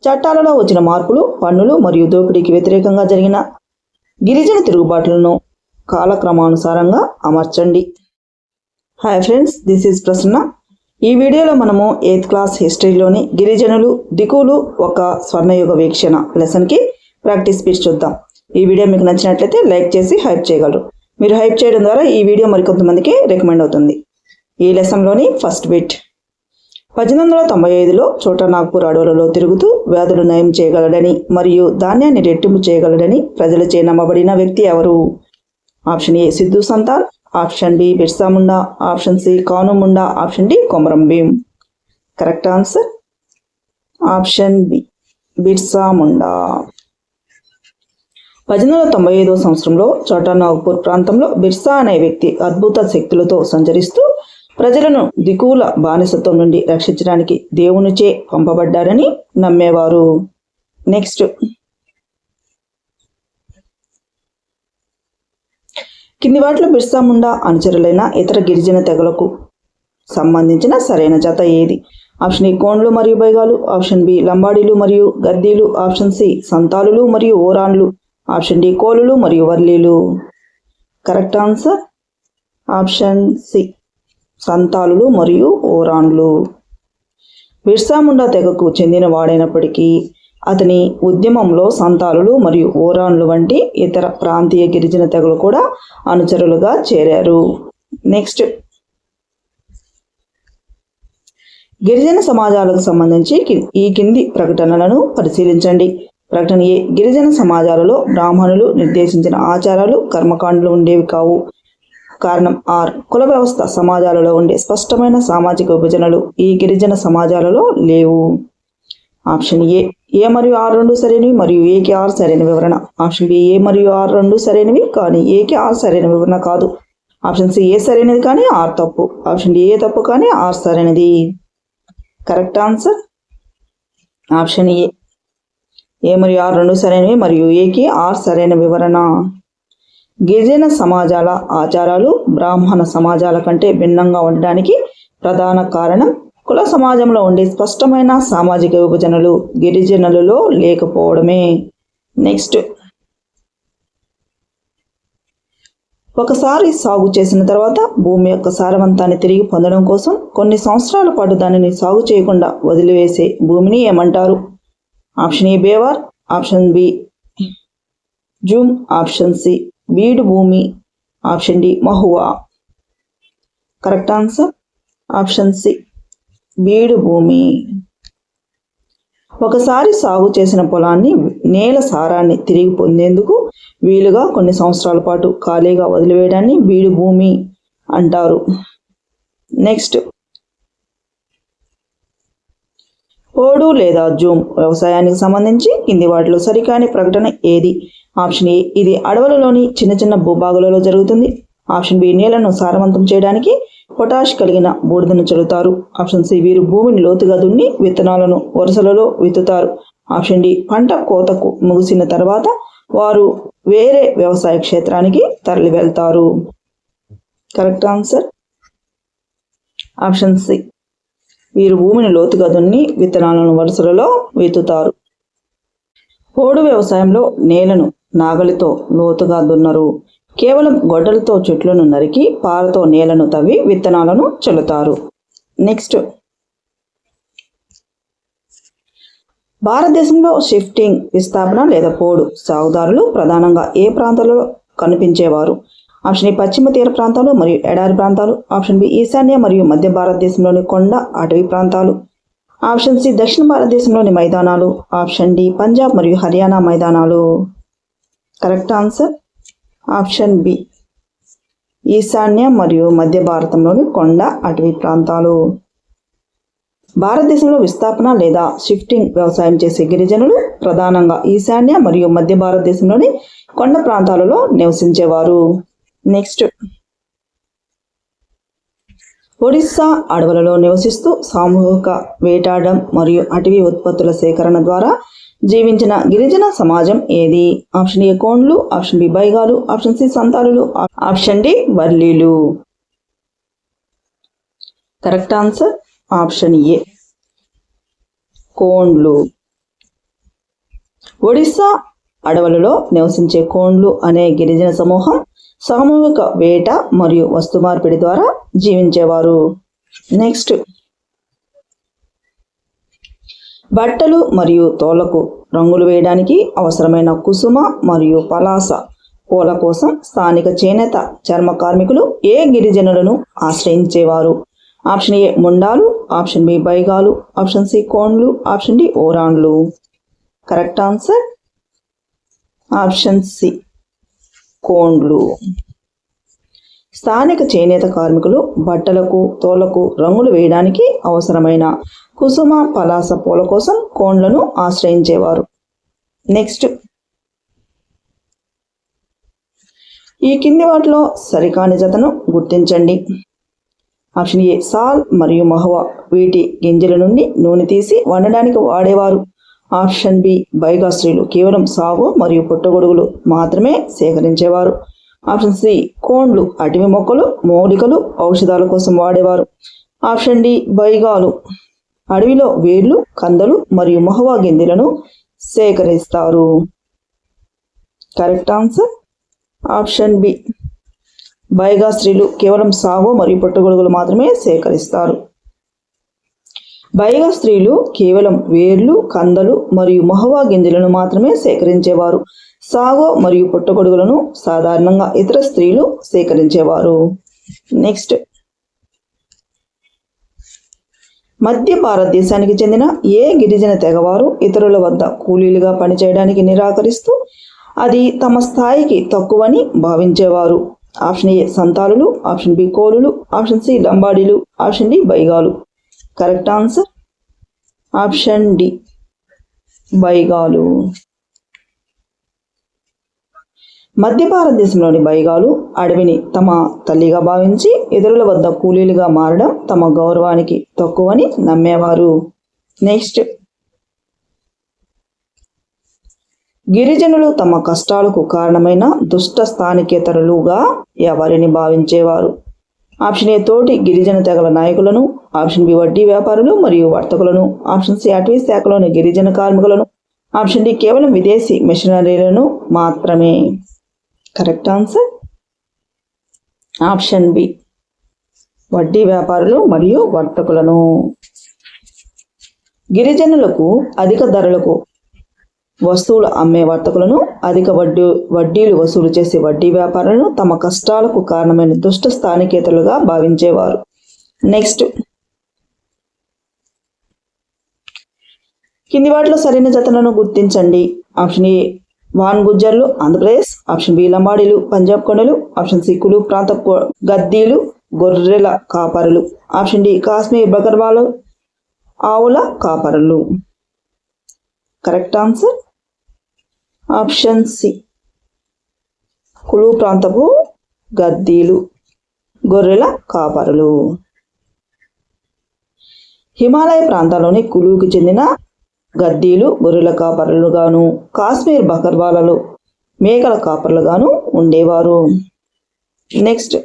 చట్టాలలో వచ్చిన మార్పులు, పన్నులు మరియు దోపిడీకి వ్యతిరేకంగా జరిగిన గిరిజన తిరుగుబాట్లను కాలక్రమానుసారంగా అమర్చండి. Hi friends, this is Prasanna. ఈ వీడియోలో మనము 8th క్లాస్ హిస్టరీలోని గిరిజనులు, దిక్కులు ఒక స్వర్ణయుగ వీక్షణ లెసన్కి ప్రాక్టీస్ బిట్స్ చూద్దాం. ఈ వీడియో మీకు నచ్చినట్లయితే లైక్ చేసి హైప్ చేయగలరు. మీరు హైప్ చేయడం ద్వారా ఈ వీడియో మరికొంతమందికి రికమెండ్ అవుతుంది. ఈ లెసన్లోని ఫస్ట్ బిట్. 1895లో చోటా నాగ్పూర్ అడవులలో తిరుగుతూ వ్యాధులు నయం చేయగలడని మరియు ధాన్యాన్ని రెట్టింపు చేయగలడని ప్రజలచే నమ్మబడిన వ్యక్తి ఎవరు? Option A Siddhu Santhal, option B Birsa Munda, option C Kanu Munda, option D Komaram Bheem. Correct answer option B Birsa Munda. 1895వ సంవత్సరంలో చోటా నాగ్పూర్ ప్రాంతంలో బిర్సా అనే వ్యక్తి అద్భుత శక్తులతో సంచరిస్తూ ప్రజలను దిక్కుల బానిసత్వం నుండి రక్షించడానికి దేవునిచే పంపబడ్డారని నమ్మేవారు. నెక్స్ట్. కింది వాటిలో బిర్సా ముండా అనుచరులైన ఇతర గిరిజన తెగలకు సంబంధించిన సరైన జత ఏది? ఆప్షన్ ఏ కోండ్లు మరియు బైగాలు, ఆప్షన్ బి లంబాడీలు మరియు గద్దీలు, ఆప్షన్ సి సంతాలులు మరియు ఓరాన్లు, ఆప్షన్ డి కోలులు మరియు వర్లీలు. కరెక్ట్ ఆన్సర్ ఆప్షన్ సి సంతాలులు మరియు ఓరాన్లు. బిర్సా ముండా తెగకు చెందిన వాడైనప్పటికీ అతని ఉద్యమంలో సంతాలులు మరియు ఓరాన్లు వంటి ఇతర ప్రాంతీయ గిరిజన తెగలు కూడా అనుచరులుగా చేరారు. నెక్స్ట్. గిరిజన సమాజాలకు సంబంధించి ఈ కింది ప్రకటనలను పరిశీలించండి. ప్రకటన ఏ. గిరిజన సమాజాలలో బ్రాహ్మణులు నిర్దేశించిన ఆచారాలు, కర్మకాండలు ఉండేవి కావు. కారణం ఆర్. కుల వ్యవస్థ సమాజాలలో ఉండే స్పష్టమైన సామాజిక విభజనలు ఈ గిరిజన సమాజాలలో లేవు. Option A. ఏ మరియు ఆర్ రెండు సరైనవి మరియు ఏకి ఆర్ సరైన వివరణ. Option B. ఏ మరియు ఆర్ రెండు సరైనవి కానీ ఏకి ఆర్ సరైన వివరణ కాదు. Option C. ఏ సరైనది కానీ ఆర్ తప్పు. Option D. ఏ తప్పు కానీ ఆర్ సరైనది. Correct answer option A. A మరియు ఆర్ రెండు సరైనవి మరియు ఏకి ఆర్ సరైన వివరణ. గిరిజన సమాజాల ఆచారాలు బ్రాహ్మణ సమాజాల కంటే భిన్నంగా ఉండడానికి ప్రధాన కారణం కుల సమాజంలో ఉండే స్పష్టమైన సామాజిక విభజనలు గిరిజనులలో లేకపోవడమే. నెక్స్ట్. ఒకసారి సాగు చేసిన తర్వాత భూమి యొక్క సారవంతాన్ని తిరిగి పొందడం కోసం కొన్ని సంవత్సరాల పాటు దానిని సాగు చేయకుండా వదిలివేసే భూమిని ఏమంటారు? ఆప్షన్ ఏ బేవార్, ఆప్షన్ బి జూమ్, ఆప్షన్ సి బీడు భూమి, ఆప్షన్ డి మహువా. కరెక్ట్ ఆన్సర్ ఆప్షన్ సి బీడు భూమి. ఒకసారి సాగు చేసిన పొలాన్ని నేల సారాన్ని తిరిగి పొందేందుకు వీలుగా కొన్ని సంవత్సరాల పాటు ఖాళీగా వదిలివేయడాన్ని బీడు భూమి అంటారు. నెక్స్ట్. పోడు లేదా జూమ్ వ్యవసాయానికి సంబంధించి కింది వాటిలో సరికాని ప్రకటన ఏది? Option A. ఇది అడవులలోని చిన్న చిన్న భూభాగాలలో జరుగుతుంది. Option B. నేలను సారవంతం చేయడానికి పొటాష్ కలిగిన బూడిదను చల్లుతారు. Option C. వీరు భూమిని లోతుగా దున్ని విత్తనాలను వరుసలలో విత్తుతారు. Option D. పంట కోతకు ముగిసిన తర్వాత వారు వేరే వ్యవసాయ క్షేత్రానికి తరలి వెళ్తారు. Correct answer option C. వీరు భూమిని లోతుగా దున్ని విత్తనాలను వరుసలలో విత్తుతారు. పోడు వ్యవసాయంలో నేలను నాగలితో లోతుగా దున్నరు. కేవలం గొడ్డలతో చెట్లను నరికి పారతో నేలను తవ్వి విత్తనాలను చల్లుతారు. నెక్స్ట్. భారతదేశంలో షిఫ్టింగ్ విస్థాపన లేదా పోడు సాగుదారులు ప్రధానంగా ఏ ప్రాంతాలలో కనిపించేవారు? Option A. పశ్చిమ తీర ప్రాంతాలు మరియు ఎడారి ప్రాంతాలు. Option B. ఈశాన్య మరియు మధ్య భారతదేశంలోని కొండ అటవీ ప్రాంతాలు. Option C. దక్షిణ భారతదేశంలోని మైదానాలు. Option D. పంజాబ్ మరియు హర్యానా మైదానాలు. Correct answer option B. ఈశాన్య మరియు మధ్య భారతంలోని కొండ అటవీ ప్రాంతాలు. భారతదేశంలో విస్థాపన లేదా షిఫ్టింగ్ వ్యవసాయం చేసే గిరిజనులు ప్రధానంగా ఈశాన్య మరియు మధ్య భారతదేశంలోని కొండ ప్రాంతాలలో నివసించేవారు. నెక్స్ట్. ఒడిస్సా అడవులలో నివసిస్తూ సామూహిక వేటాడడం మరియు అటవీ ఉత్పత్తుల సేకరణ ద్వారా జీవించిన గిరిజన సమాజం ఏది? ఆప్షన్ ఏ కోండ్లు, ఆప్షన్ బి బైగాలు, ఆప్షన్ సి సంతాలులు, ఆప్షన్ డి వర్లీలు. కరెక్ట్ ఆన్సర్ ఆప్షన్ ఏ కోండ్లు. ఒడిస్సా అడవులలో నివసించే కోండ్లు అనే గిరిజన సమూహం సామూహిక వేట మరియు వస్తు మార్పిడి ద్వారా జీవించేవారు. నెక్స్ట్, బట్టలు మరియు తోళ్లకు రంగులు వేయడానికి అవసరమైన కుసుమ మరియు పలాస పూల కోసం స్థానిక చేనేత చర్మ కార్మికులు ఏ గిరిజనులను ఆశ్రయించేవారు? ఆప్షన్ ఏ ముండాలు, ఆప్షన్ బి బైగాలు, ఆప్షన్ సి కోండ్లు, ఆప్షన్ డి ఓరాండ్లు. కరెక్ట్ ఆన్సర్ ఆప్షన్ సి కోండ్లు. స్థానిక చేనేత కార్మికులు బట్టలకు తోళ్లకు రంగులు వేయడానికి అవసరమైన కుసుమ పలాస పూల కోసం కోండ్లను ఆశ్రయించేవారు. నెక్స్ట్, ఈ కింది వాటిలో సరికాని జతను గుర్తించండి. ఆప్షన్ ఏ సాల్ మరియు మహువా వీటి గింజల నుండి నూనె తీసి వండడానికి వాడేవారు. ఆప్షన్ బి బైగా స్త్రీలు కేవలం సాగు మరియు పుట్టగొడుగులు మాత్రమే సేకరించేవారు. ఆప్షన్ సి కోండ్లు అటవీ మొక్కలు మూలికలు ఔషధాల కోసం వాడేవారు. ఆప్షన్ డి బైగాలు అడవిలో వేర్లు కందలు మరియు మహువా గింజలను సేకరిస్తారు. కరెక్ట్ ఆన్సర్ ఆప్షన్ బి బైగా స్త్రీలు కేవలం సాగు మరియు పుట్టగొడుగులు మాత్రమే సేకరిస్తారు. బైగా స్త్రీలు కేవలం వేర్లు కందలు మరియు మహువా గింజలను మాత్రమే సేకరించేవారు. సాగో మరియు పుట్టగొడుగులను సాధారణంగా ఇతర స్త్రీలు సేకరించేవారు. నెక్స్ట్, మధ్య భారతదేశానికి చెందిన ఏ గిరిజన తెగవారు ఇతరుల వద్ద కూలీలుగా పనిచేయడానికి నిరాకరిస్తూ అది తమ స్థాయికి తక్కువని భావించేవారు? ఆప్షన్ ఏ సంతాలులు, ఆప్షన్ బి కోలులు, ఆప్షన్ సి లంబాడీలు, ఆప్షన్ డి బైగాలు. కరెక్ట్ ఆన్సర్ ఆప్షన్ డి బైగాలు. మధ్య భారతదేశంలోని బైగాలు అడవిని తమ తల్లిగా భావించి ఇతరుల వద్ద కూలీలుగా మారడం తమ గౌరవానికి తక్కువని నమ్మేవారు. నెక్స్ట్, గిరిజనులు తమ కష్టాలకు కారణమైన దుష్ట స్థానికేతరులుగా ఎవరిని భావించేవారు? ఆప్షన్ ఏ తోటి గిరిజన తెగల నాయకులను, ఆప్షన్ బి వడ్డీ వ్యాపారులు మరియు వర్తకులను, ఆప్షన్ సి అటవీ శాఖలోని గిరిజన కార్మికులను, ఆప్షన్ డి కేవలం విదేశీ మిషనరీలను మాత్రమే. కరెక్ట్ ఆన్సర్ ఆప్షన్ బి వడ్డీ వ్యాపారులు మరియు వర్తకులను. గిరిజనులకు అధిక ధరలకు వస్తువులు అమ్మే వర్తకులను, అధిక వడ్డీలు వసూలు చేసే వడ్డీ వ్యాపారులను తమ కష్టాలకు కారణమైన దుష్ట స్థానికేతలుగా భావించేవారు. నెక్స్ట్, కింది వాటిలో సరైన జతలను గుర్తించండి. Option A van గుజ్జర్లు Andhra Pradesh, option B లంబాడీలు Punjab కొండలు, ఆప్షన్ సి కులు ప్రాంత గద్దీలు గొర్రెల కాపరులు, ఆప్షన్ డి కాశ్మీర్ బకర్వాలు ఆవుల కాపరులు. కరెక్ట్ ఆన్సర్ ఆప్షన్ సి కులు ప్రాంతపు గద్దీలు గొర్రెల కాపరులు. హిమాలయ ప్రాంతాల్లోని కులుకి చెందిన గద్దీలు గొర్రెల కాపరులుగాను, కాశ్మీర్ బకర్వాలలో మేకల కాపరులుగాను ఉండేవారు. నెక్స్ట్,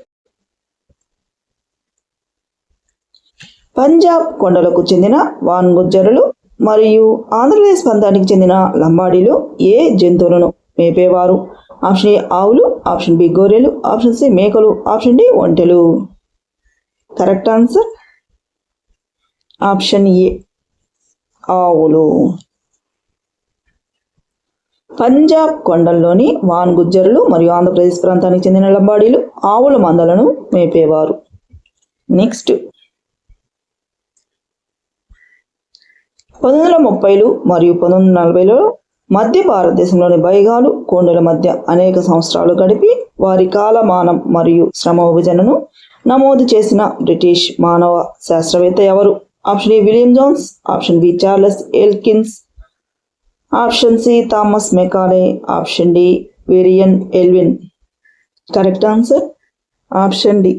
పంజాబ్ కొండలకు చెందిన వాన్ గుజ్జరులు మరియు ఆంధ్రప్రదేశ్ ప్రాంతానికి చెందిన లంబాడీలు ఏ జంతువులను మేపేవారు? ఆప్షన్ ఏ ఆవులు, ఆప్షన్ బి గొర్రెలు, ఆప్షన్ సి మేకలు, ఆప్షన్ డి ఒంటెలు. కరెక్ట్ ఆన్సర్ ఆప్షన్ ఏ ఆవులు. పంజాబ్ కొండల్లోని వాన్ గుజ్జరులు మరియు ఆంధ్రప్రదేశ్ ప్రాంతానికి చెందిన లంబాడీలు ఆవుల మందలను మేపేవారు. నెక్స్ట్, 1930లు మరియు 1940లలో మధ్య భారతదేశంలోని బైగాలు కోండుల మధ్య అనేక సంవత్సరాలు గడిపి వారి కాలమానం మరియు శ్రమ విభజనను నమోదు చేసిన బ్రిటిష్ మానవ శాస్త్రవేత్త ఎవరు? Option A William Jones, option B Charles Elkins, option C Thomas Macaulay, option D Verrier Elwin. Correct answer option D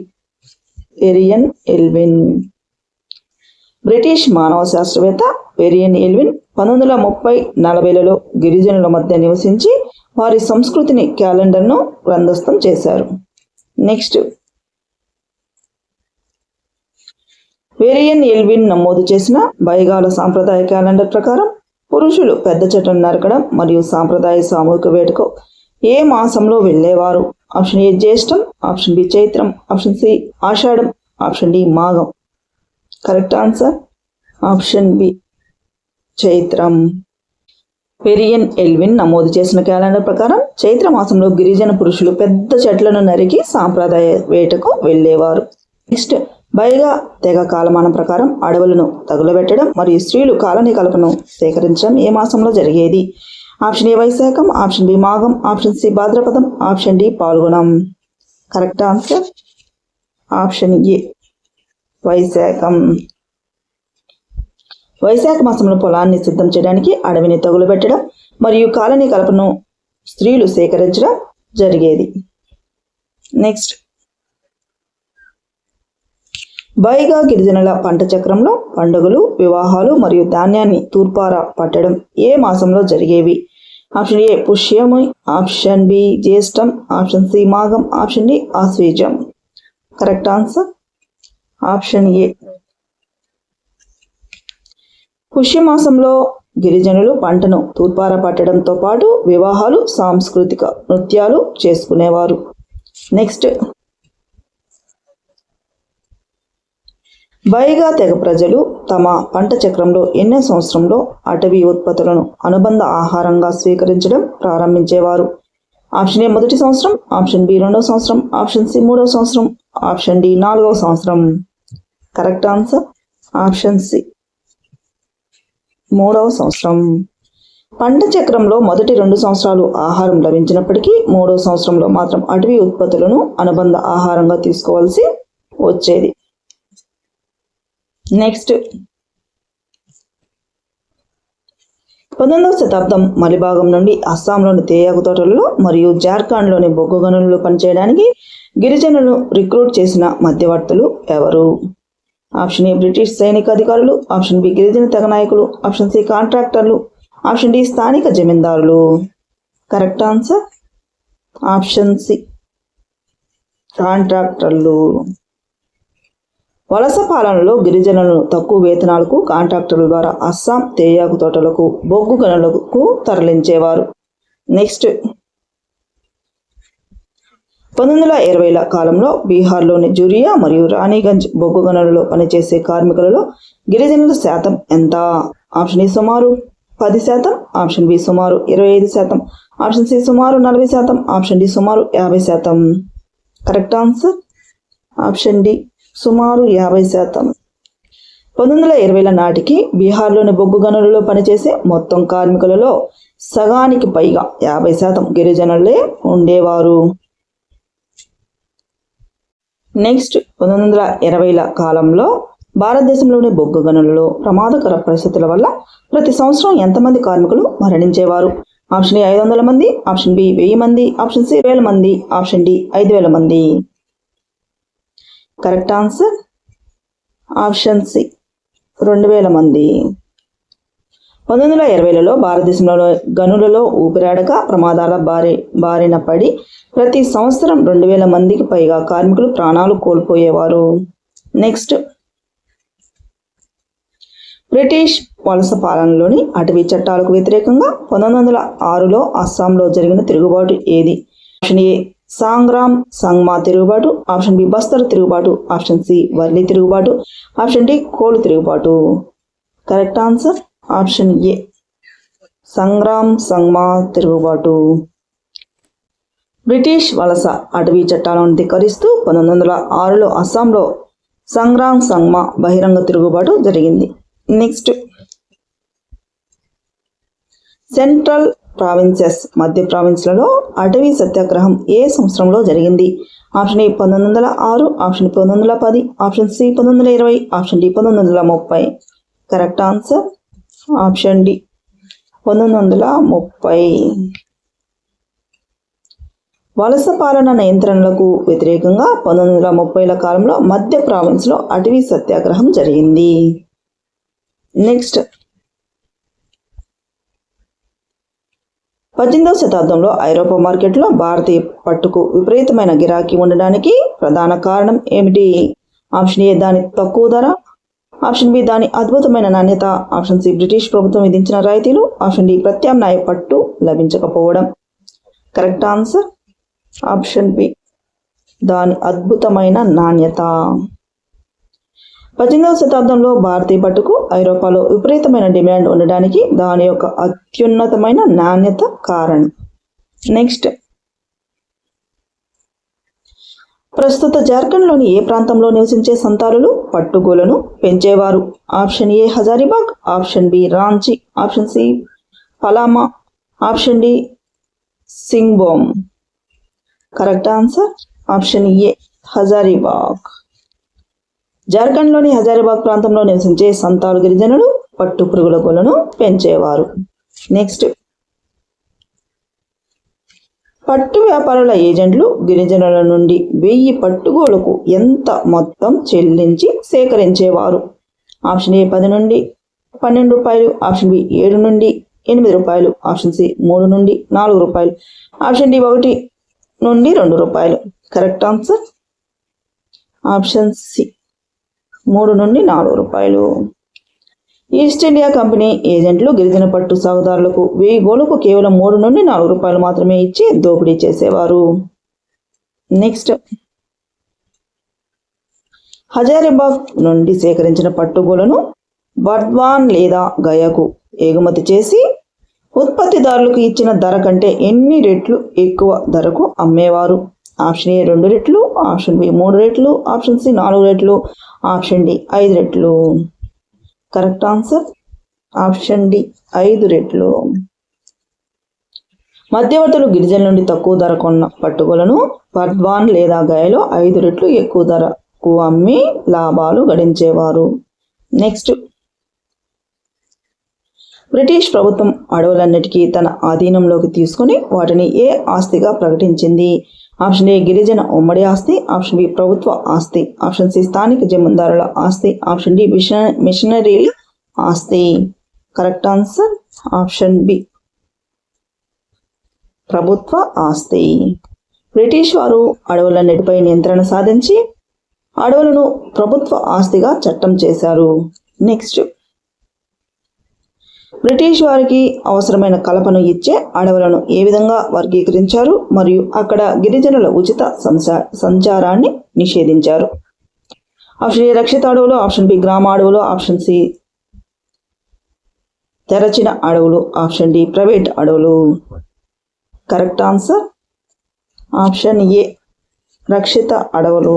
Verrier Elwin. British మానవ శాస్త్రవేత్త వెరియన్ ఎల్విన్ 1930-40లలో గిరిజనుల మధ్య నివసించి వారి సంస్కృతిని క్యాలెండర్ను గ్రంథస్థం చేశారు. నెక్స్ట్, వెరియన్ ఎల్విన్ నమోదు చేసిన బైగాల సాంప్రదాయ క్యాలెండర్ ప్రకారం పురుషులు పెద్ద చెట్లను నరకడం మరియు సాంప్రదాయ సామూహిక వేటకు ఏ మాసంలో వెళ్ళేవారు? ఆప్షన్ ఏ జ్యేష్టం, ఆప్షన్ బి చైత్రం, ఆప్షన్ సి ఆషాఢం, ఆప్షన్ డి మాఘం. కరెక్ట్ ఆన్సర్ ఆప్షన్ బి చైత్రం. పెరియన్ ఎల్విన్ నమోదు చేసిన క్యాలెండర్ ప్రకారం చైత్ర మాసంలో గిరిజన పురుషులు పెద్ద చెట్లను నరికి సాంప్రదాయ వేటకు వెళ్ళేవారు. నెక్స్ట్, బైగా తెగ కాలమానం ప్రకారం అడవులను తగులబెట్టడం మరియు స్త్రీలు కాలనీ కలపను సేకరించడం ఏ మాసంలో జరిగేది? ఆప్షన్ ఏ వైశాఖం, ఆప్షన్ బి మాఘం, ఆప్షన్ సి భాద్రపదం, ఆప్షన్ డి పాల్గొనం. కరెక్ట్ ఆన్సర్ ఆప్షన్ ఏ వైశాఖం. వైశాఖ మాసంలో పొలాన్ని సిద్ధం చేయడానికి అడవిని తగులబెట్టడం మరియు కాలనీ కలపను స్త్రీలు సేకరించడం జరిగేది. నెక్స్ట్, బైగా గిరిజనుల పంట చక్రంలో పండుగలు, వివాహాలు మరియు ధాన్యాన్ని తూర్పార పట్టడం ఏ మాసంలో జరిగేవి? ఆప్షన్ ఏ పుష్యమి, ఆప్షన్ బి జ్యేష్టం, ఆప్షన్ సి మాఘం, ఆప్షన్ డి ఆశ్వీజం. కరెక్ట్ ఆన్సర్ ఆప్షన్ ఏ పుష్యమాసంలో గిరిజనులు పంటను తూర్పార పట్టడంతో పాటు వివాహాలు, సాంస్కృతిక నృత్యాలు చేసుకునేవారు. నెక్స్ట్, బైగా తెగ ప్రజలు తమ పంట చక్రంలో ఎన్నో సంవత్సరంలో అటవీ ఉత్పత్తులను అనుబంధ ఆహారంగా స్వీకరించడం ప్రారంభించేవారు? ఆప్షన్ ఏ మొదటి సంవత్సరం, ఆప్షన్ బి రెండవ సంవత్సరం, ఆప్షన్ సి మూడవ సంవత్సరం, ఆప్షన్ డి నాలుగవ సంవత్సరం. కరెక్ట్ ఆన్సర్ ఆప్షన్ సి మూడవ సంవత్సరం. పంట చక్రంలో మొదటి 2 సంవత్సరాలు ఆహారం లభించినప్పటికీ మూడవ సంవత్సరంలో మాత్రం అటవీ ఉత్పత్తులను అనుబంధ ఆహారంగా తీసుకోవాల్సి వచ్చేది. నెక్స్ట్, 19వ శతాబ్దం మలిభాగం నుండి అస్సాంలోని తేయాకు తోటలలో మరియు జార్ఖండ్లోని బొగ్గు గనులలో పనిచేయడానికి గిరిజనులు రిక్రూట్ చేసిన మధ్యవర్తులు ఎవరు? ఆప్షన్ ఏ బ్రిటిష్ సైనిక అధికారులు, ఆప్షన్ బి గిరిజన తెగ నాయకులు, ఆప్షన్ సి కాంట్రాక్టర్లు, ఆప్షన్ డి స్థానిక జమీందారులు. కరెక్ట్ ఆన్సర్ ఆప్షన్ సి కాంట్రాక్టర్లు. వలస పాలనలో గిరిజనులను తక్కువ వేతనాలకు కాంట్రాక్టర్ల ద్వారా అస్సాం తేయాకు తోటలకు, బొగ్గు గనులకు తరలించేవారు. నెక్స్ట్, 1920ల కాలంలో బీహార్లోని జురియా మరియు రాణిగంజ్ బొగ్గు గనులలో పనిచేసే కార్మికులలో గిరిజనుల శాతం ఎంత? ఆప్షన్ ఏ సుమారు 10%, ఆప్షన్ బి సుమారు 25%, ఆప్షన్ సి సుమారు 40%, ఆప్షన్ డి సుమారు 50%. కరెక్ట్ ఆన్సర్ ఆప్షన్ డి సుమారు 50%. 1920ల నాటికి బీహార్లోని బొగ్గు గనులలో పనిచేసే మొత్తం కార్మికులలో సగానికి పైగా 50% గిరిజనులే ఉండేవారు. నెక్స్ట్, 1920ల కాలంలో భారతదేశంలోని బొగ్గు గనులలో ప్రమాదకర పరిస్థితుల వల్ల ప్రతి సంవత్సరం ఎంతమంది కార్మికులు మరణించేవారు? ఆప్షన్ ఏ 500 మంది, ఆప్షన్ బి 1000 మంది, ఆప్షన్ సి 2000 మంది, ఆప్షన్ డి 5000 మంది. కరెక్ట్ ఆన్సర్ ఆప్షన్ సి 2000 మంది. 1920లలో భారతదేశంలో గనులలో ఊపిరాడక ప్రమాదాల బారిన పడి ప్రతి సంవత్సరం 2000 మందికి పైగా కార్మికులు ప్రాణాలు కోల్పోయేవారు. నెక్స్ట్, బ్రిటిష్ వలస పాలనలోని అటవీ చట్టాలకు వ్యతిరేకంగా 1906లో అస్సాంలో జరిగిన తిరుగుబాటు ఏది? ఆప్షన్ ఏ సాంగ్రామ్ సంగ్మా తిరుగుబాటు, ఆప్షన్ బి బస్తర్ తిరుగుబాటు, ఆప్షన్ సి వర్లి తిరుగుబాటు, ఆప్షన్ డి కోలు తిరుగుబాటు. కరెక్ట్ ఆన్సర్ ఆప్షన్ ఏ సంగ్రామ్ సంగ్మా తిరుగుబాటు. బ్రిటిష్ వలస అటవీ చట్టాలను ధిక్కరిస్తూ 1906లో అస్సాంలో సంగ్రామ్ సంగ్మా బహిరంగ తిరుగుబాటు జరిగింది. నెక్స్ట్, సెంట్రల్ ప్రావిన్సెస్ మధ్య ప్రావిన్స్లలో అటవీ సత్యాగ్రహం ఏ సంవత్సరంలో జరిగింది? Option A 1906, option 1910, option C 1920, option D 1930. Correct answer option D 1930. వలస పాలన నియంత్రణలకు వ్యతిరేకంగా 1930ల కాలంలో మధ్య ప్రావిన్స్లో అటవీ సత్యాగ్రహం జరిగింది. నెక్స్ట్, 18వ శతాబ్దంలో ఐరోపా మార్కెట్లో భారతీయ పట్టుకు విపరీతమైన గిరాకీ ఉండడానికి ప్రధాన కారణం ఏమిటి? ఆప్షన్ ఏ దాని తక్కువ ధర, ఆప్షన్ బి దాని అద్భుతమైన నాణ్యత. ఆప్షన్ సి బ్రిటిష్ ప్రభుత్వం విధించిన రాయితీలు. ఆప్షన్ డి ప్రత్యామ్నాయ పట్టు లభించకపోవడం. కరెక్ట్ ఆన్సర్ ఆప్షన్ బి దాని అద్భుతమైన నాణ్యత. 18వ శతాబ్దంలో భారతీయ పట్టుకు ఐరోపాలో విపరీతమైన డిమాండ్ ఉండడానికి దాని యొక్క అత్యున్నతమైన నాణ్యత కారణం. నెక్స్ట్, ప్రస్తుత జార్ఖండ్లోని ఏ ప్రాంతంలో నివసించే సంతాలులు పట్టుగూలను పెంచేవారు? Option A Hazaribagh, option B Ranchi, option C Palamau, option D సింగ్బోమ్. Correct answer option A Hazaribagh. జార్ఖండ్లోని హజారీబాగ్ ప్రాంతంలో నివసించే సంతాలు గిరిజనులు పట్టు పురుగుల గూలను పెంచేవారు. నెక్స్ట్, పట్టు వ్యాపారుల ఏజెంట్లు గిరిజనుల నుండి 1000 పట్టుగూలకు ఎంత మొత్తం చెల్లించి సేకరించేవారు? ఆప్షన్ ఏ 10 నుండి 12 రూపాయలు, ఆప్షన్ బి 7 నుండి 8 రూపాయలు, ఆప్షన్ సి 3 నుండి 4 రూపాయలు, ఆప్షన్ డి 1 నుండి 2 రూపాయలు. కరెక్ట్ ఆన్సర్ ఆప్షన్ సి 3 నుండి 4 రూపాయలు. ఈస్ట్ ఇండియా కంపెనీ ఏజెంట్లు గిరిజన పట్టు సాగుదారులకు 1000 గోలకు కేవలం 3 నుండి 4 రూపాయలు మాత్రమే ఇచ్చి దోపిడీ చేసేవారు. నెక్స్ట్, హజారీబాగ్ నుండి సేకరించిన పట్టుగూలను బర్ద్వాన్ లేదా గయాకు ఎగుమతి చేసి ఉత్పత్తిదారులకు ఇచ్చిన ధర కంటే ఎన్ని రెట్లు ఎక్కువ ధరకు అమ్మేవారు? ఆప్షన్ ఏ 2 రెట్లు, ఆప్షన్ బి 3 రెట్లు, ఆప్షన్ సి 4 రెట్లు, ఆప్షన్ డి 5 రెట్లు. కరెక్ట్ ఆన్సర్ ఆప్షన్ డి 5 రెట్లు. మధ్యవర్తులు గిరిజనుల నుండి తక్కువ ధర కొన్న పట్టుగూలను బర్ద్వాన్ లేదా గయలో 5 రెట్లు ఎక్కువ ధరకు అమ్మి లాభాలు గడించేవారు. నెక్స్ట్, బ్రిటిష్ ప్రభుత్వం అడవులన్నిటికీ తన ఆధీనంలోకి తీసుకుని వాటిని ఏ ఆస్తిగా ప్రకటించింది? ఆప్షన్ ఏ గిరిజన ఉమ్మడి ఆస్తి, ఆప్షన్ బి ప్రభుత్వ ఆస్తి, ఆప్షన్ సి స్థానిక జమీందారుల ఆస్తి, ఆప్షన్ డి మిషనరీల ఆస్తి. కరెక్ట్ ఆన్సర్ ఆప్షన్ బి ప్రభుత్వ ఆస్తి. బ్రిటిష్ వారు అడవులన్నిటిపై నియంత్రణ సాధించి అడవులను ప్రభుత్వ ఆస్తిగా చట్టం చేశారు. నెక్స్ట్, బ్రిటిష్ వారికి అవసరమైన కలపను ఇచ్చే అడవులను ఏ విధంగా వర్గీకరించారు మరియు అక్కడ గిరిజనుల ఉచిత సంచారాన్ని నిషేధించారు? ఆప్షన్ ఏ రక్షిత అడవులు, ఆప్షన్ బి గ్రామ అడవులు, ఆప్షన్ సి తెరచిన అడవులు, ఆప్షన్ డి ప్రైవేట్ అడవులు. కరెక్ట్ ఆన్సర్ ఆప్షన్ ఏ రక్షిత అడవులు.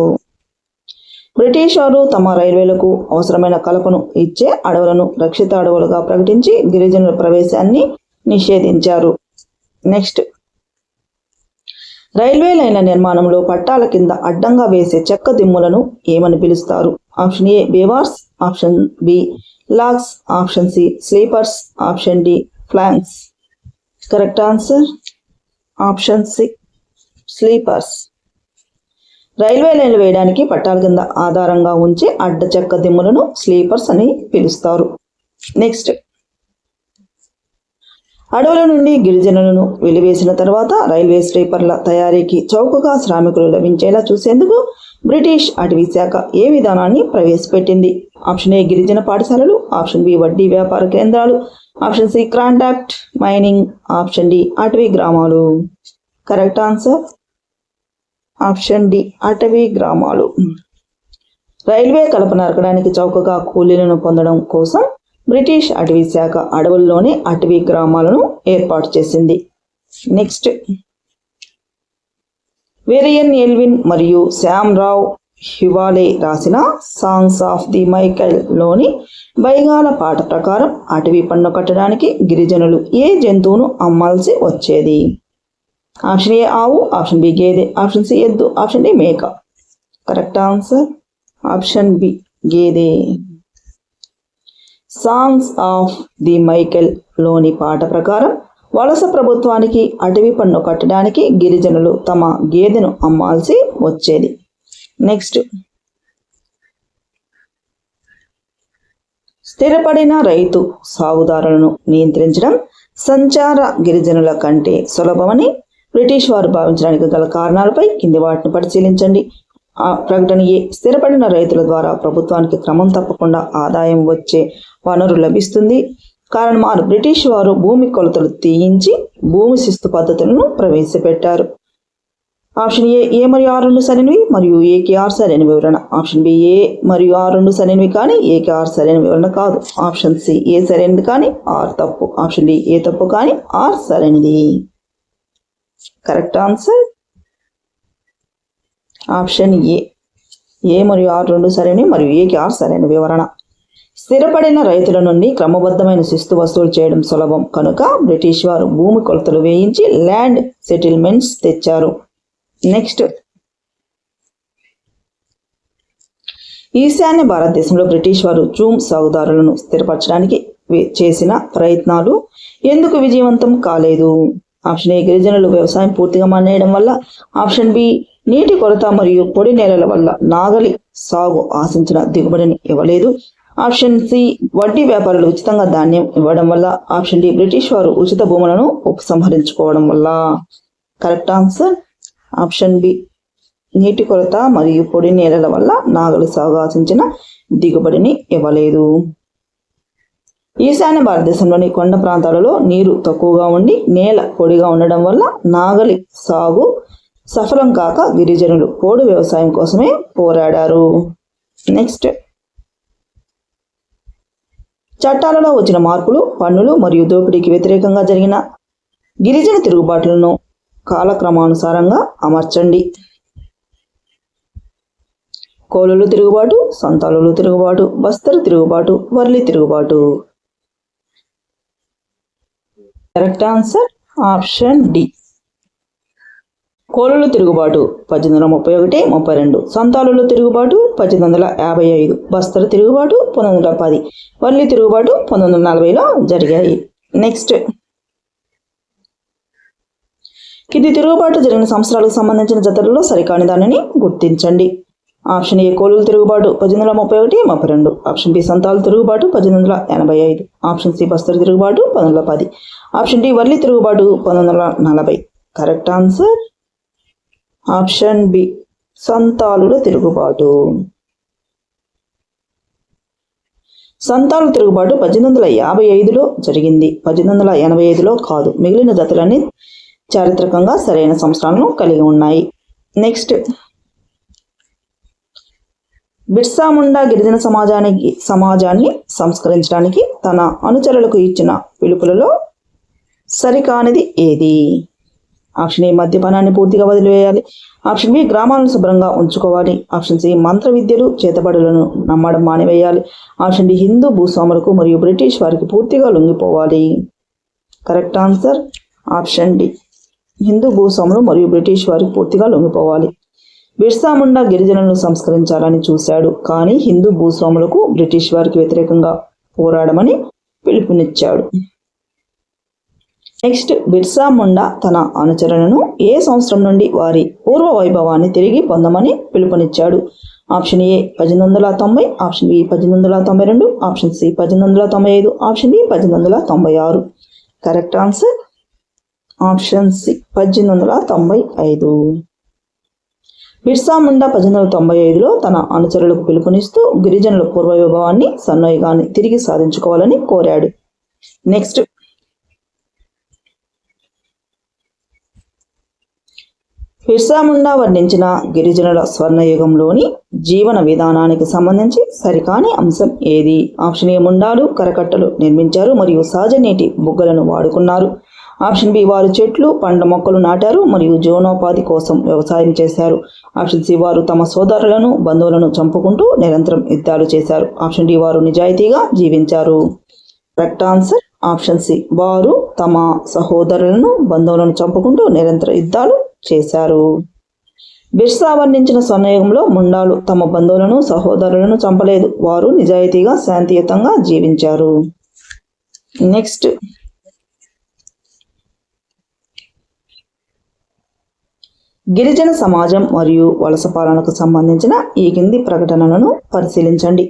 బ్రిటిష్ వారు తమ రైల్వేలకు అవసరమైన కలపను ఇచ్చే అడవులను రక్షిత అడవులుగా ప్రకటించి గిరిజనుల ప్రవేశాన్ని నిషేధించారు. నెక్స్ట్, రైల్వే లైన్ల నిర్మాణంలో పట్టాల కింద అడ్డంగా వేసే చెక్క దిమ్ములను ఏమని పిలుస్తారు? ఆప్షన్ ఏ బేవార్స్, option B logs, option C sleepers, option D planks. Correct answer option C sleepers. Railway లైన్లు వేయడానికి పట్టాల కింద ఆధారంగా ఉంచే అడ్డ చెక్క దిమ్ములను స్లీపర్స్ అని పిలుస్తారు. నెక్స్ట్, అడవుల నుండి గిరిజనులను వెలివేసిన తర్వాత రైల్వే స్లీపర్ల తయారీకి చౌకగా శ్రామికులు లభించేలా చూసేందుకు బ్రిటిష్ అటవీ శాఖ ఏ విధానాన్ని ప్రవేశపెట్టింది? ఆప్షన్ ఏ గిరిజన పాఠశాలలు, ఆప్షన్ బి వడ్డీ వ్యాపార కేంద్రాలు, option C contract mining, option D అటవీ గ్రామాలు. కరెక్ట్ ఆన్సర్ ఆప్షన్ డి అటవీ గ్రామాలు. రైల్వే కలప నరకడానికి చౌకగా కూలీలను పొందడం కోసం బ్రిటిష్ అటవీ శాఖ అడవుల్లోనే అటవీ గ్రామాలను ఏర్పాటు చేసింది. నెక్స్ట్, వేరియన్ ఎల్విన్ మరియు శామ్ రావ్ హివాలే రాసిన సాంగ్స్ ఆఫ్ ది మైకెల్ లోని బైగాల పాట ప్రకారం అటవీ పన్ను కట్టడానికి గిరిజనులు ఏ జంతువును అమ్మాల్సి వచ్చేది? ఆప్షన్ ఏ ఆవు, ఆప్షన్ బి గేదె, ఆప్షన్ సి ఎద్దు, ఆప్షన్ డి మేక. కరెక్ట్ ఆన్సర్ ఆప్షన్ బి గేదె. సాంగ్స్ ఆఫ్ ది మైకెల్ లోని పాట ప్రకారం వలస ప్రభుత్వానికి అటవీ పన్ను కట్టడానికి గిరిజనులు తమ గేదెను అమ్మాల్సి వచ్చేది. నెక్స్ట్, స్థిరపడిన రైతు సాగుదారులను నియంత్రించడం సంచార గిరిజనుల కంటే సులభమని బ్రిటిష్ వారు భావించడానికి గల కారణాలపై కింది వాటిని పరిశీలించండి. ప్రకటన ఏ స్థిరపడిన రైతుల ద్వారా ప్రభుత్వానికి క్రమం తప్పకుండా ఆదాయం వచ్చే వనరు లభిస్తుంది. కారణం 6 బ్రిటిష్ వారు భూమి కొలతలు తీయించి భూమి శిస్తు పద్ధతులను ప్రవేశపెట్టారు. ఆప్షన్ ఏ మరియు ఆర్ రెండు సరైనవి మరియు ఏకి ఆర్ సరైన వివరణ. ఆప్షన్ బి ఏ మరియు ఆర్ రెండు సరైనవి కానీ ఏకి ఆర్ సరైన వివరణ కాదు. ఆప్షన్ సి ఏ సరైనది కానీ ఆర్ తప్పు. ఆప్షన్ డి ఏ తప్పు కానీ ఆర్ సరైనది. కరెక్ట్ ఆన్సర్ ఆప్షన్ ఏ మరియు ఆర్ రెండు సరైనవి మరియు ఏకి ఆర్ సరైన వివరణ. స్థిరపడిన రైతుల నుండి క్రమబద్ధమైన శిస్తు వసూలు చేయడం సులభం కనుక బ్రిటిష్ వారు భూమి కొలతలు వేయించి ల్యాండ్ సెటిల్మెంట్స్ తెచ్చారు. నెక్స్ట్, ఈశాన్య భారతదేశంలో బ్రిటిష్ వారు జూమ్ సాగుదారులను స్థిరపరచడానికి చేసిన ప్రయత్నాలు ఎందుకు విజయవంతం కాలేదు? ఆప్షన్ ఏ గిరిజనులు వ్యవసాయం పూర్తిగా మానేయడం వల్ల. ఆప్షన్ బి నీటి కొరత మరియు పొడి నేలల వల్ల నాగలి సాగు ఆశించిన దిగుబడిని ఇవ్వలేదు. ఆప్షన్ సి వడ్డీ వ్యాపారులు ఉచితంగా ధాన్యం ఇవ్వడం వల్ల. ఆప్షన్ డి బ్రిటిష్ వారు ఉచిత భూములను ఉపసంహరించుకోవడం వల్ల. కరెక్ట్ ఆన్సర్ ఆప్షన్ బి నీటి కొరత మరియు పొడి నేలల వల్ల నాగలి సాగు ఆశించిన దిగుబడిని ఇవ్వలేదు. ఈశాన్య భారతదేశంలోని కొండ ప్రాంతాలలో నీరు తక్కువగా ఉండి నేల పొడిగా ఉండడం వల్ల నాగలి సాగు సఫలం కాక గిరిజనులు పోడు వ్యవసాయం కోసమే పోరాడారు. నెక్స్ట్, చట్టాలలో వచ్చిన మార్పులు, పన్నులు మరియు దోపిడీకి వ్యతిరేకంగా జరిగిన గిరిజన తిరుగుబాట్లను కాలక్రమానుసారంగా అమర్చండి. కోలులు తిరుగుబాటు, సంతాలులు తిరుగుబాటు, బస్తరు తిరుగుబాటు, వర్లి తిరుగుబాటు. Correct answer option D. కోలులు తిరుగుబాటు 1831-32, సంతాలుల తిరుగుబాటు 1855, బస్తరు తిరుగుబాటు 1910, వర్లి తిరుగుబాటు 1940లో జరిగాయి. నెక్స్ట్, కింది తిరుగుబాటు జరిగిన సంవత్సరాలకు సంబంధించిన జతలలో సరికాని దానిని గుర్తించండి. ఆప్షన్ ఏ కోలుల తిరుగుబాటు 1831-32, ఆప్షన్ బి సంతాల తిరుగుబాటు 1885, ఆప్షన్ సి బస్తరు తిరుగుబాటు 1910, ఆప్షన్ డి వర్లి తిరుగుబాటు 1940. కరెక్ట్ ఆన్సర్ ఆప్షన్ బి సంతాలుల తిరుగుబాటు. సంతాలు తిరుగుబాటు 1855లో జరిగింది, 1885లో కాదు. మిగిలిన జతలన్నీ చారిత్రకంగా సరైన సంవత్సరాలను కలిగి ఉన్నాయి. నెక్స్ట్, బిర్సా ముండా గిరిజన సమాజాన్ని సంస్కరించడానికి తన అనుచరులకు ఇచ్చిన పిలుపులలో సరికానిది ఏది? ఆప్షన్ ఏ మద్యపానాన్ని పూర్తిగా వదిలివేయాలి. ఆప్షన్ బి గ్రామాలను శుభ్రంగా ఉంచుకోవాలి. ఆప్షన్ సి మంత్ర విద్యలు చేతబడులను నమ్మడం మానివేయాలి. ఆప్షన్ డి హిందూ భూస్వాములకు మరియు బ్రిటిష్ వారికి పూర్తిగా లొంగిపోవాలి. Correct answer option D Hindu భూస్వాములు మరియు బ్రిటిష్ వారికి పూర్తిగా లొంగిపోవాలి. బిర్సా ముండా గిరిజనులను సంస్కరించాలని చూశాడు, కానీ హిందూ భూస్వాములకు బ్రిటిష్ వారికి వ్యతిరేకంగా పోరాడమని పిలుపునిచ్చాడు. నెక్స్ట్, బిర్సా ముండా తన అనుచరులను ఏ సంవత్సరం నుండి వారి పూర్వ వైభవాన్ని తిరిగి పొందమని పిలుపునిచ్చాడు? Option A 1890, option B 1892, option C 1895, option D 1896. Correct answer option C 1895. Birsa Munda 1895లో తన అనుచరులకు పిలుపునిస్తూ గిరిజనుల పూర్వ వైభవాన్ని, సన్నయుగాన్ని తిరిగి సాధించుకోవాలని కోరాడు. నెక్స్ట్, బిర్సా ముండా వర్ణించిన గిరిజనుల స్వర్ణయుగంలోని జీవన విధానానికి సంబంధించి సరికాని అంశం ఏది? ఆప్షన్ ఏ ముండాలు కరకట్టలు నిర్మించారు మరియు సహజ నీటి బుగ్గలను వాడుకున్నారు. ఆప్షన్ బి వారు చెట్లు, పండ్ల మొక్కలు నాటారు మరియు జీవనోపాధి కోసం వ్యవసాయం చేశారు. ఆప్షన్ సి వారు తమ సోదరులను, బంధువులను చంపుకుంటూ నిరంతరం యుద్ధాలు చేశారు. ఆప్షన్ డి వారు నిజాయితీగా జీవించారు. కరెక్ట్ ఆన్సర్ ఆప్షన్ సి వారు తమ సహోదరులను, బంధువులను చంపుకుంటూ నిరంతర యుద్ధాలు చేశారు. బిర్సా వర్ణించిన స్వర్ణయుగంలో ముండాలు తమ బంధువులను, సహోదరులను చంపలేదు. వారు నిజాయితీగా, శాంతియుతంగా జీవించారు. నెక్స్ట్, గిరిజన సమాజం మరియు వలస పాలనకు సంబంధించిన ఈ కింది ప్రకటనలను పరిశీలించండి.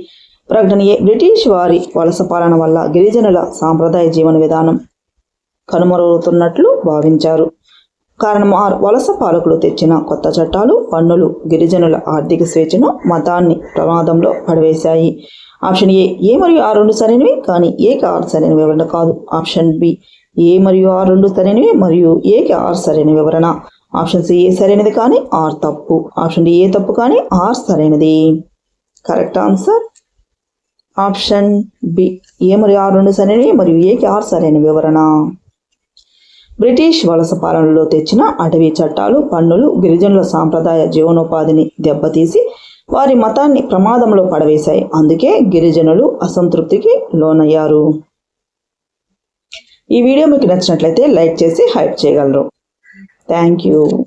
ప్రకటన ఏ బ్రిటిష్ వారి వలస పాలన వల్ల గిరిజనుల సాంప్రదాయ జీవన విధానం కనుమరుగవుతున్నట్లు భావించారు. కారణం ఆర్ వలస పాలకులు తెచ్చిన కొత్త చట్టాలు, పన్నులు గిరిజనుల ఆర్థిక స్వేచ్ఛను, మతాన్ని ప్రమాదంలో పడవేశాయి. ఆప్షన్ ఏ మరియు ఆ రెండు సరైనవి కానీ ఏకి ఆర్ సరైన వివరణ కాదు. ఆప్షన్ బి ఏ మరియు ఆర్ రెండు సరైనవి మరియు ఏకి ఆర్ సరైన వివరణ. ఆప్షన్ సి ఏ సరైనది కానీ ఆర్ తప్పు. ఆప్షన్ డి ఏ తప్పు కానీ ఆర్ సరైనది. కరెక్ట్ ఆన్సర్ ఆప్షన్ బి ఏ మరియు ఆర్ రెండు సరైనవి మరియు ఏకి ఆర్ సరైన వివరణ. బ్రిటిష్ వలస పాలనలో తెచ్చిన అటవీ చట్టాలు, పన్నులు గిరిజనుల సాంప్రదాయ జీవనోపాధిని దెబ్బతీసి వారి మతాన్ని ప్రమాదంలో పడవేశాయి. అందుకే గిరిజనులు అసంతృప్తికి లోనయ్యారు. ఈ వీడియో మీకు నచ్చినట్లయితే లైక్ చేసి హైప్ చేయగలరు. Thank you.